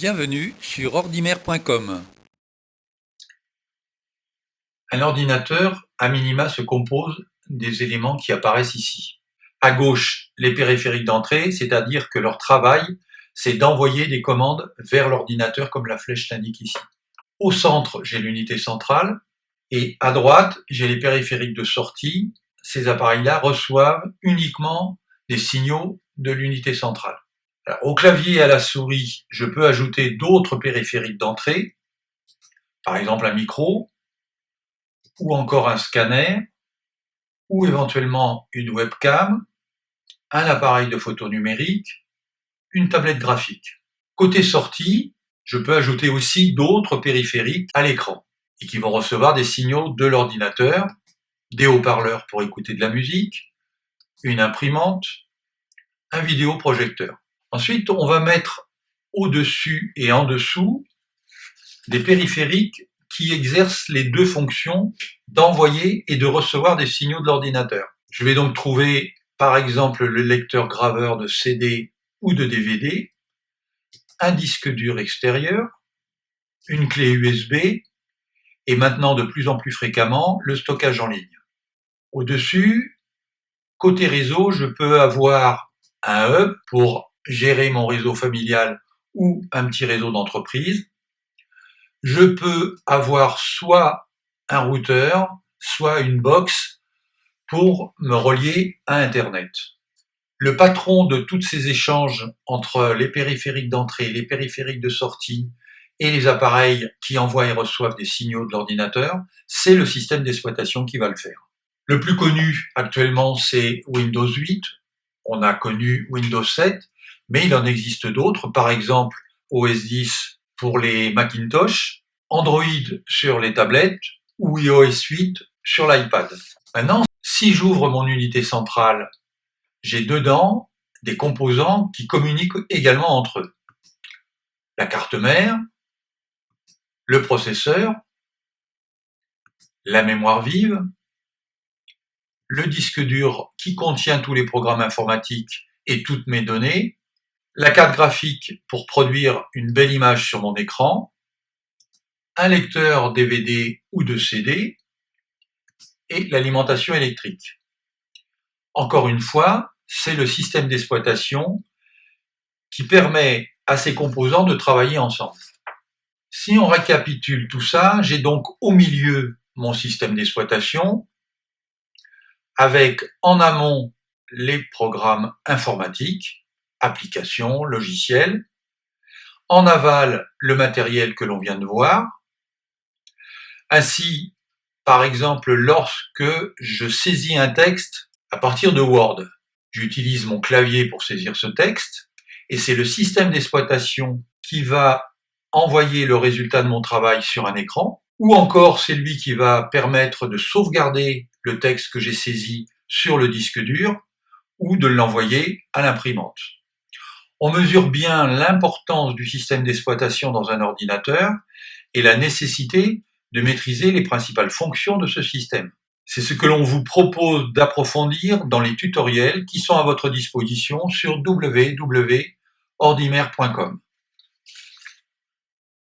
Bienvenue sur ordimer.com. Un ordinateur, à minima, se compose des éléments qui apparaissent ici. À gauche, les périphériques d'entrée, c'est-à-dire que leur travail, c'est d'envoyer des commandes vers l'ordinateur comme la flèche l'indique ici. Au centre, j'ai l'unité centrale et à droite, j'ai les périphériques de sortie. Ces appareils-là reçoivent uniquement des signaux de l'unité centrale. Alors, au clavier et à la souris, je peux ajouter d'autres périphériques d'entrée, par exemple un micro, ou encore un scanner, ou éventuellement une webcam, un appareil de photo numérique, une tablette graphique. Côté sortie, je peux ajouter aussi d'autres périphériques à l'écran et qui vont recevoir des signaux de l'ordinateur, des haut-parleurs pour écouter de la musique, une imprimante, un vidéoprojecteur. Ensuite, on va mettre au-dessus et en dessous des périphériques qui exercent les deux fonctions d'envoyer et de recevoir des signaux de l'ordinateur. Je vais donc trouver par exemple le lecteur graveur de CD ou de DVD, un disque dur extérieur, une clé USB et maintenant de plus en plus fréquemment le stockage en ligne. Au-dessus, côté réseau, je peux avoir un hub pour gérer mon réseau familial ou un petit réseau d'entreprise. Je peux avoir soit un routeur, soit une box pour me relier à Internet. Le patron de tous ces échanges entre les périphériques d'entrée, les périphériques de sortie et les appareils qui envoient et reçoivent des signaux de l'ordinateur, c'est le système d'exploitation qui va le faire. Le plus connu actuellement, c'est Windows 8. On a connu Windows 7, mais il en existe d'autres, par exemple OS 10 pour les Macintosh, Android sur les tablettes ou iOS 8 sur l'iPad. Maintenant, si j'ouvre mon unité centrale, j'ai dedans des composants qui communiquent également entre eux. La carte mère, le processeur, la mémoire vive, le disque dur qui contient tous les programmes informatiques et toutes mes données, la carte graphique pour produire une belle image sur mon écran, un lecteur DVD ou de CD et l'alimentation électrique. Encore une fois, c'est le système d'exploitation qui permet à ces composants de travailler ensemble. Si on récapitule tout ça, j'ai donc au milieu mon système d'exploitation avec en amont les programmes informatiques, applications, logiciels, en aval le matériel que l'on vient de voir. Ainsi, par exemple, lorsque je saisis un texte à partir de Word, j'utilise mon clavier pour saisir ce texte et c'est le système d'exploitation qui va envoyer le résultat de mon travail sur un écran, ou encore c'est lui qui va permettre de sauvegarder le texte que j'ai saisi sur le disque dur ou de l'envoyer à l'imprimante. On mesure bien l'importance du système d'exploitation dans un ordinateur et la nécessité de maîtriser les principales fonctions de ce système. C'est ce que l'on vous propose d'approfondir dans les tutoriels qui sont à votre disposition sur www.ordimer.com.